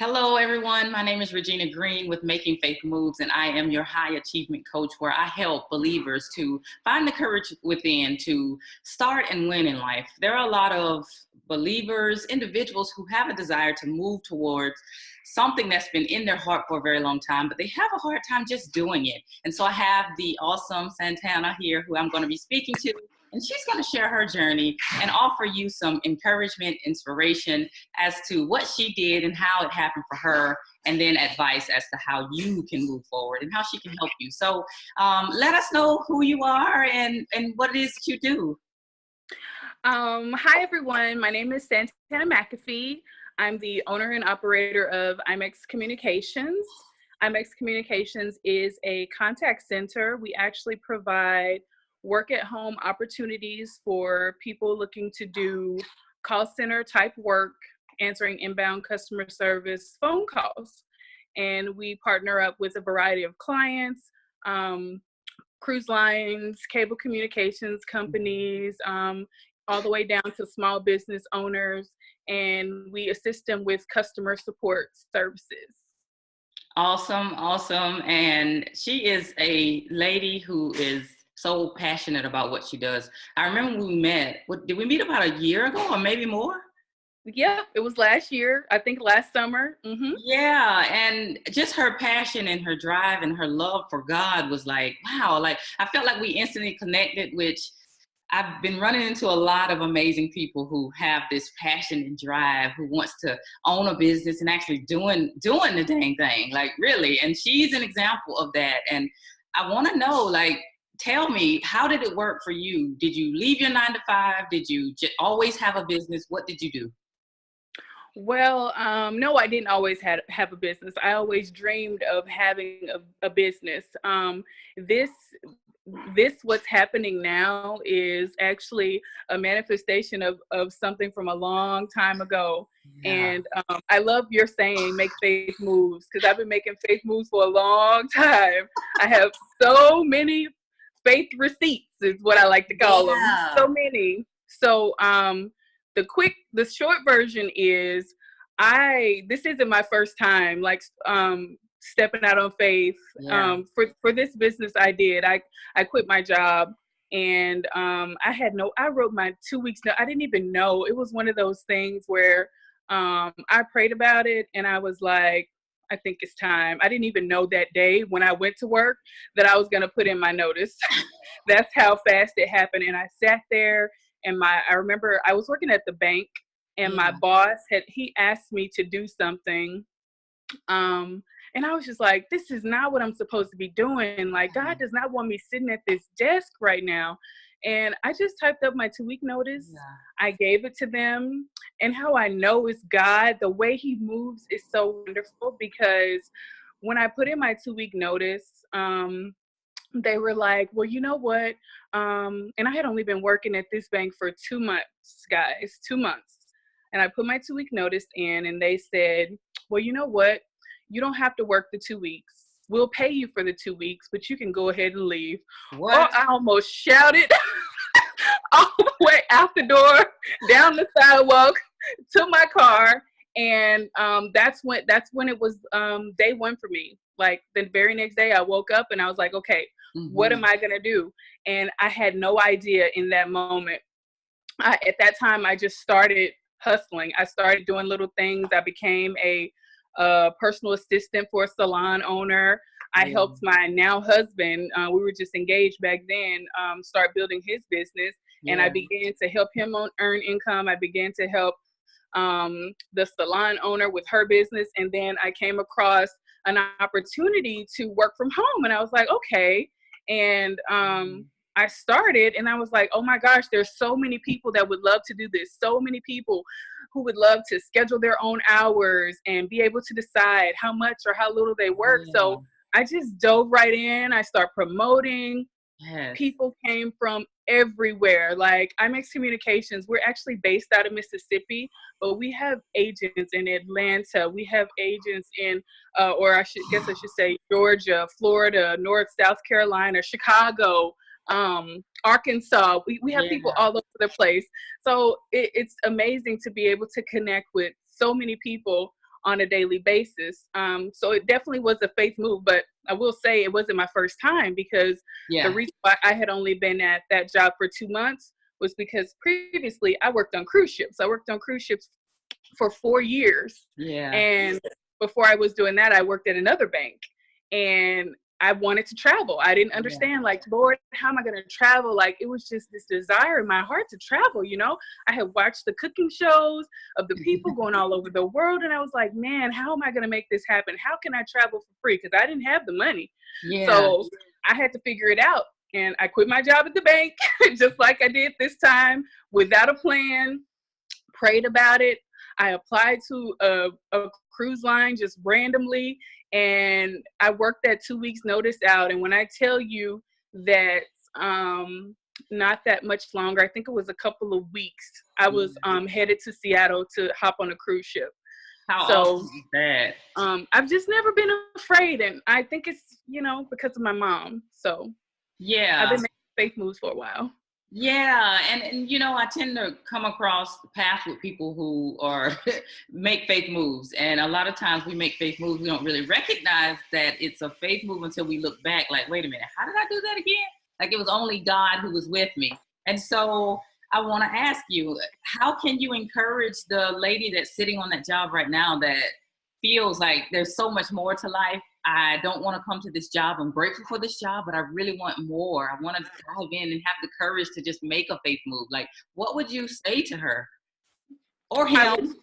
Hello, everyone. My name is Regina Green with Making Faith Moves, and I am your high achievement coach where I help believers to find the courage within to start and win in life. There are a lot of believers, individuals who have a desire to move towards something that's been in their heart for a very long time, but they have a hard time just doing it. And so I have the awesome Santana here who I'm going to be speaking to, and she's going to share her journey and offer you some encouragement, inspiration as to what she did and how it happened for her, and then advice as to how you can move forward and how she can help you. So let us know who you are and what it is that you do. Hi, everyone. My name is Santana McAfee. I'm the owner and operator of IMEX Communications. IMEX Communications is a contact center. We actually provide work-at-home opportunities for people looking to do call center type work, answering inbound customer service phone calls. And we partner up with a variety of clients, cruise lines, cable communications companies, all the way down to small business owners, and we assist them with customer support services. Awesome. And she is a lady who is so passionate about what she does. I remember when we met, did we meet about a year ago or maybe more? Yeah, it was last year, I think last summer. Yeah, and just her passion and her drive and her love for God was like, wow, like I felt like we instantly connected, which I've been running into a lot of amazing people who have this passion and drive, who wants to own a business and actually doing the dang thing, like really. And she's an example of that. And I want to know, like, tell me, how did it work for you? Did you leave your 9 to 5? Did you always have a business? What did you do? Well, no, I didn't always have a business. I always dreamed of having a business. This what's happening now is actually a manifestation of something from a long time ago. Yeah. And I love your saying, make faith moves, because I've been making faith moves for a long time. I have so many faith receipts is what I like to call them. So many. So the short version is this isn't my first time stepping out on faith. For this business I did. I quit my job, and I wrote my 2 weeks. I didn't even know. It was one of those things where I prayed about it and I was like, I think it's time. I didn't even know that day when I went to work that I was going to put in my notice. That's how fast it happened. And I sat there, and I remember I was working at the bank, and my boss he asked me to do something. And I was just like, this is not what I'm supposed to be doing. Like, God does not want me sitting at this desk right now. And I just typed up my 2-week notice. Yeah. I gave it to them. And how I know it's God, the way he moves is so wonderful, because when I put in my 2-week notice, they were like, well, you know what? And I had only been working at this bank for 2 months, guys, 2 months. And I put my 2-week notice in, and they said, well, you know what? You don't have to work the 2 weeks. We'll pay you for the 2 weeks, but you can go ahead and leave. What? Oh, I almost shouted all the way out the door, down the sidewalk, to my car. And that's when it was day one for me. Like the very next day I woke up and I was like, okay, what am I going to do? And I had no idea in that moment. At that time, I just started hustling. I started doing little things. I became a personal assistant for a salon owner. I helped my now husband, we were just engaged back then, start building his business. And I began to help him earn income. I began to help the salon owner with her business. And then I came across an opportunity to work from home. And I was like, okay. And I started, and I was like, oh my gosh, there's so many people that would love to do this. So many people who would love to schedule their own hours and be able to decide how much or how little they work. So I just dove right in. I started promoting. People came from everywhere. Like IMEX Communications, we're actually based out of Mississippi, but we have agents in Atlanta. We have agents in, or I should say Georgia, Florida, North, South Carolina, Chicago, Arkansas. We have people all over the place. So it's amazing to be able to connect with so many people on a daily basis. So it definitely was a faith move, but I will say it wasn't my first time, because the reason why I had only been at that job for 2 months was because previously I worked on cruise ships. I worked on cruise ships for 4 years. Yeah. And before I was doing that, I worked at another bank, and I wanted to travel. I didn't understand, like, Lord, how am I going to travel? Like, it was just this desire in my heart to travel, you know? I had watched the cooking shows of the people going all over the world, and I was like, man, how am I going to make this happen? How can I travel for free? Because I didn't have the money. Yeah. So I had to figure it out. And I quit my job at the bank, just like I did this time, without a plan, prayed about it. I applied to a cruise line just randomly, and I worked that 2 weeks notice out. And when I tell you that not that much longer, I think it was a couple of weeks, I was headed to Seattle to hop on a cruise ship. How awesome is that? I've just never been afraid, and I think it's, you know, because of my mom. So yeah, I've been making faith moves for a while. Yeah, and you know, I tend to come across paths with people who are make faith moves, and a lot of times we make faith moves, we don't really recognize that it's a faith move until we look back, like, wait a minute, how did I do that again? Like, it was only God who was with me. And so I want to ask you, how can you encourage the lady that's sitting on that job right now that feels like there's so much more to life? I don't want to come to this job. I'm grateful for this job, but I really want more. I want to dive in and have the courage to just make a faith move. Like, what would you say to her or him?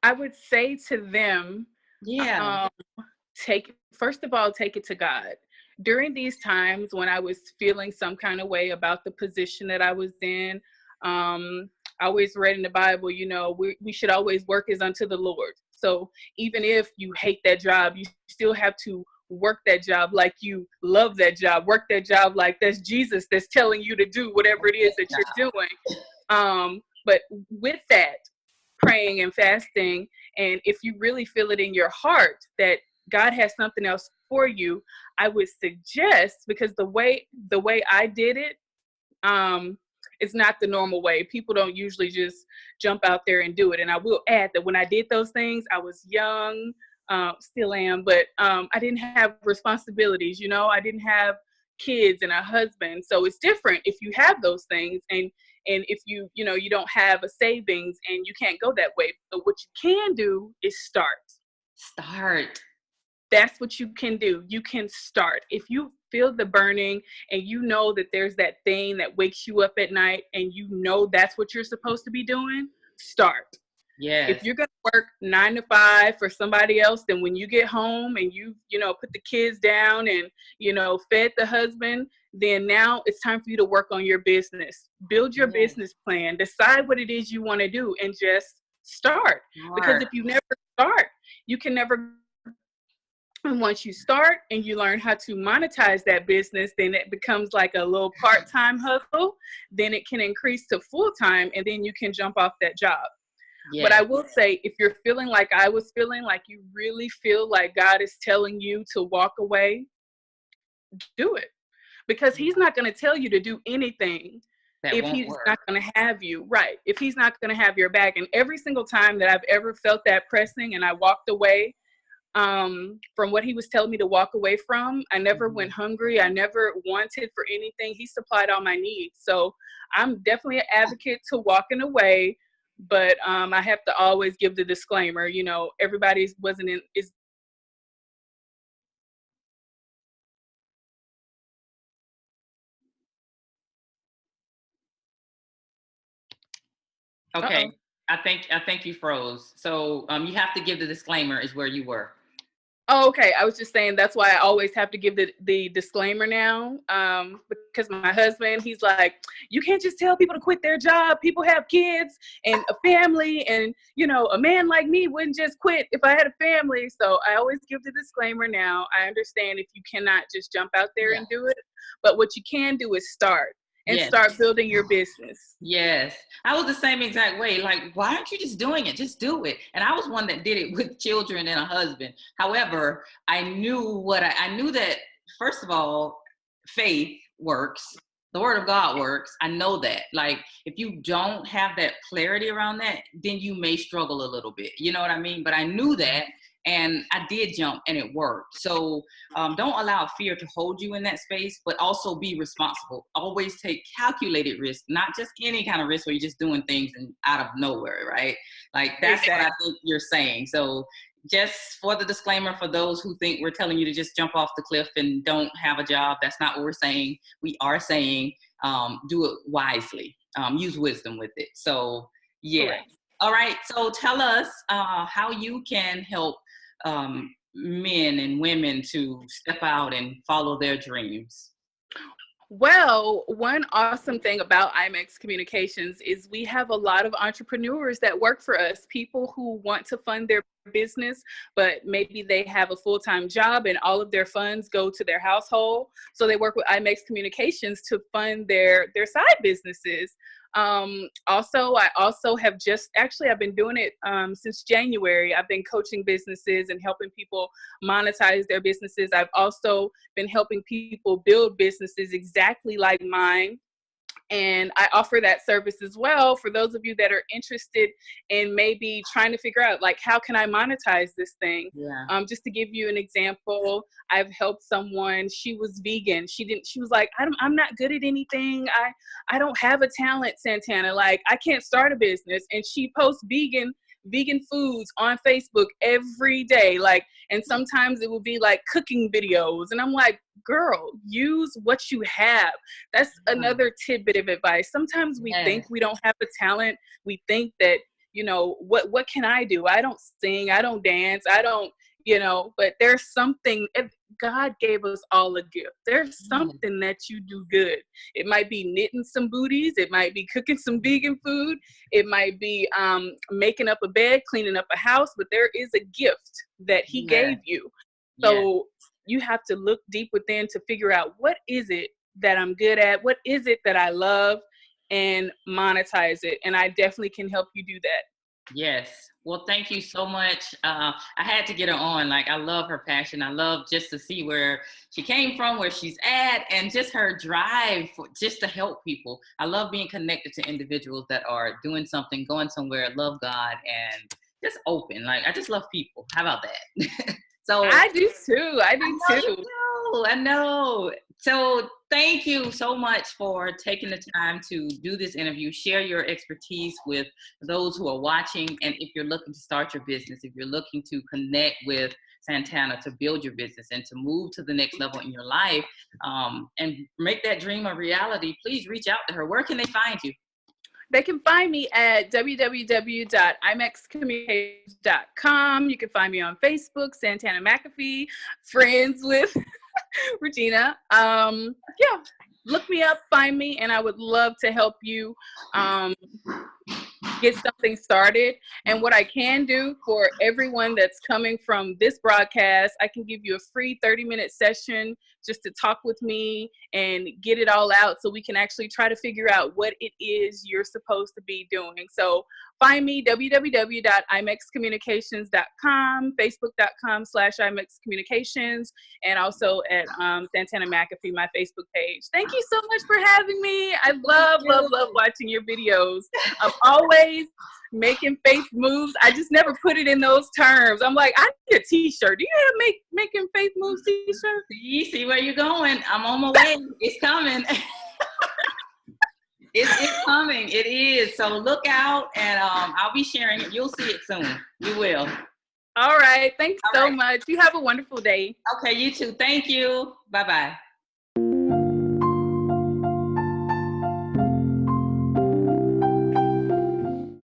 I would say to them, first of all, take it to God. During these times when I was feeling some kind of way about the position that I was in, I always read in the Bible, you know, we should always work as unto the Lord. So even if you hate that job, you still have to work that job like you love that job. Work that job like that's Jesus that's telling you to do whatever it is that you're doing. But with that, praying and fasting, and if you really feel it in your heart that God has something else for you, I would suggest, because the way I did it, it's not the normal way. People don't usually just jump out there and do it. And I will add that when I did those things, I was young, still am, but I didn't have responsibilities, you know, I didn't have kids and a husband. So it's different if you have those things, and if you don't have a savings and you can't go that way. But what you can do is start. That's what you can do. You can start. If you feel the burning and you know that there's that thing that wakes you up at night and you know that's what you're supposed to be doing, start. Yes. If you're going to work 9 to 5 for somebody else, then when you get home and you put the kids down and, fed the husband, then now it's time for you to work on your business. Build your business plan. Decide what it is you want to do and just start. Because if you never start, you can never. And once you start and you learn how to monetize that business, then it becomes like a little part-time hustle. Then it can increase to full-time, and then you can jump off that job. Yes. But I will say, if you're feeling like I was feeling, like you really feel like God is telling you to walk away, do it. Because he's not going to tell you to do anything if he's not going to have you. Right. If he's not going to have your back. And every single time that I've ever felt that pressing and I walked away, from what he was telling me to walk away from, I never went hungry. I never wanted for anything. He supplied all my needs. So I'm definitely an advocate to walking away, but I have to always give the disclaimer, everybody's wasn't in is. Okay. I think you froze. So you have to give the disclaimer is where you were. Oh, okay. I was just saying that's why I always have to give the disclaimer now, because my husband, he's like, you can't just tell people to quit their job. People have kids and a family, and, a man like me wouldn't just quit if I had a family. So I always give the disclaimer now. I understand if you cannot just jump out there and do it, but what you can do is start. And start building your business. Yes. I was the same exact way. Like, why aren't you just doing it? Just do it. And I was one that did it with children and a husband. However, I knew that, first of all, faith works. the word of God works. I know that. Like, if you don't have that clarity around that, then you may struggle a little bit. You know what I mean? But I knew that, and I did jump, and it worked. So don't allow fear to hold you in that space, but also be responsible. Always take calculated risk, not just any kind of risk where you're just doing things and out of nowhere, right? Like, that's exactly what I think you're saying. So just for the disclaimer, for those who think we're telling you to just jump off the cliff and don't have a job, that's not what we're saying. We are saying do it wisely, use wisdom with it. So yeah. Correct. All right. So tell us how you can help men and women to step out and follow their dreams. Well, one awesome thing about IMEX Communications is we have a lot of entrepreneurs that work for us, people who want to fund their business, but maybe they have a full-time job and all of their funds go to their household. So they work with IMEX Communications to fund their side businesses. Also, I also have I've been doing it since January. I've been coaching businesses and helping people monetize their businesses. I've also been helping people build businesses exactly like mine. And I offer that service as well for those of you that are interested in maybe trying to figure out, like, how can I monetize this thing? Yeah. Just to give you an example, I've helped someone. She was vegan. She was like, I'm not good at anything. I don't have a talent, Santana. Like, I can't start a business. And she posts vegan foods on Facebook every day. Like, and sometimes it will be like cooking videos. And I'm like, girl, use what you have. That's another tidbit of advice. Sometimes we think we don't have the talent. We think that, what can I do? I don't sing. I don't dance. I don't, but there's something. God gave us all a gift. There's something that you do good. It might be knitting some booties. It might be cooking some vegan food. It might be making up a bed, cleaning up a house, but there is a gift that he gave you. So you have to look deep within to figure out, what is it that I'm good at? What is it that I love? And monetize it. And I definitely can help you do that. Yes. Well, thank you so much. I had to get her on. Like, I love her passion. I love just to see where she came from, where she's at, and just her drive just to help people. I love being connected to individuals that are doing something, going somewhere, love God, and just open. Like, I just love people. How about that? So I do too. I know. So thank you so much for taking the time to do this interview, share your expertise with those who are watching. And if you're looking to start your business, if you're looking to connect with Santana to build your business and to move to the next level in your life, and make that dream a reality, please reach out to her. Where can they find you? They can find me at www.imexcommunications.com. You can find me on Facebook, Santana McAfee, friends with Regina. Look me up, find me, and I would love to help you get something started. And what I can do for everyone that's coming from this broadcast, I can give you a free 30-minute session just to talk with me and get it all out so we can actually try to figure out what it is you're supposed to be doing. So find me, www.imexcommunications.com, facebook.com/imexcommunications, and also at Santana McAfee, my Facebook page. Thank you so much for having me. I love watching your videos. I'm always making faith moves. I just never put it in those terms. I'm like, I need a t-shirt. Do you have making faith moves t-shirt? You see where you're going. I'm on my way. It's coming. It's coming. It is. So look out, and I'll be sharing it. You'll see it soon. You will. All right. Thanks so much. You have a wonderful day. Okay, you too. Thank you. Bye-bye.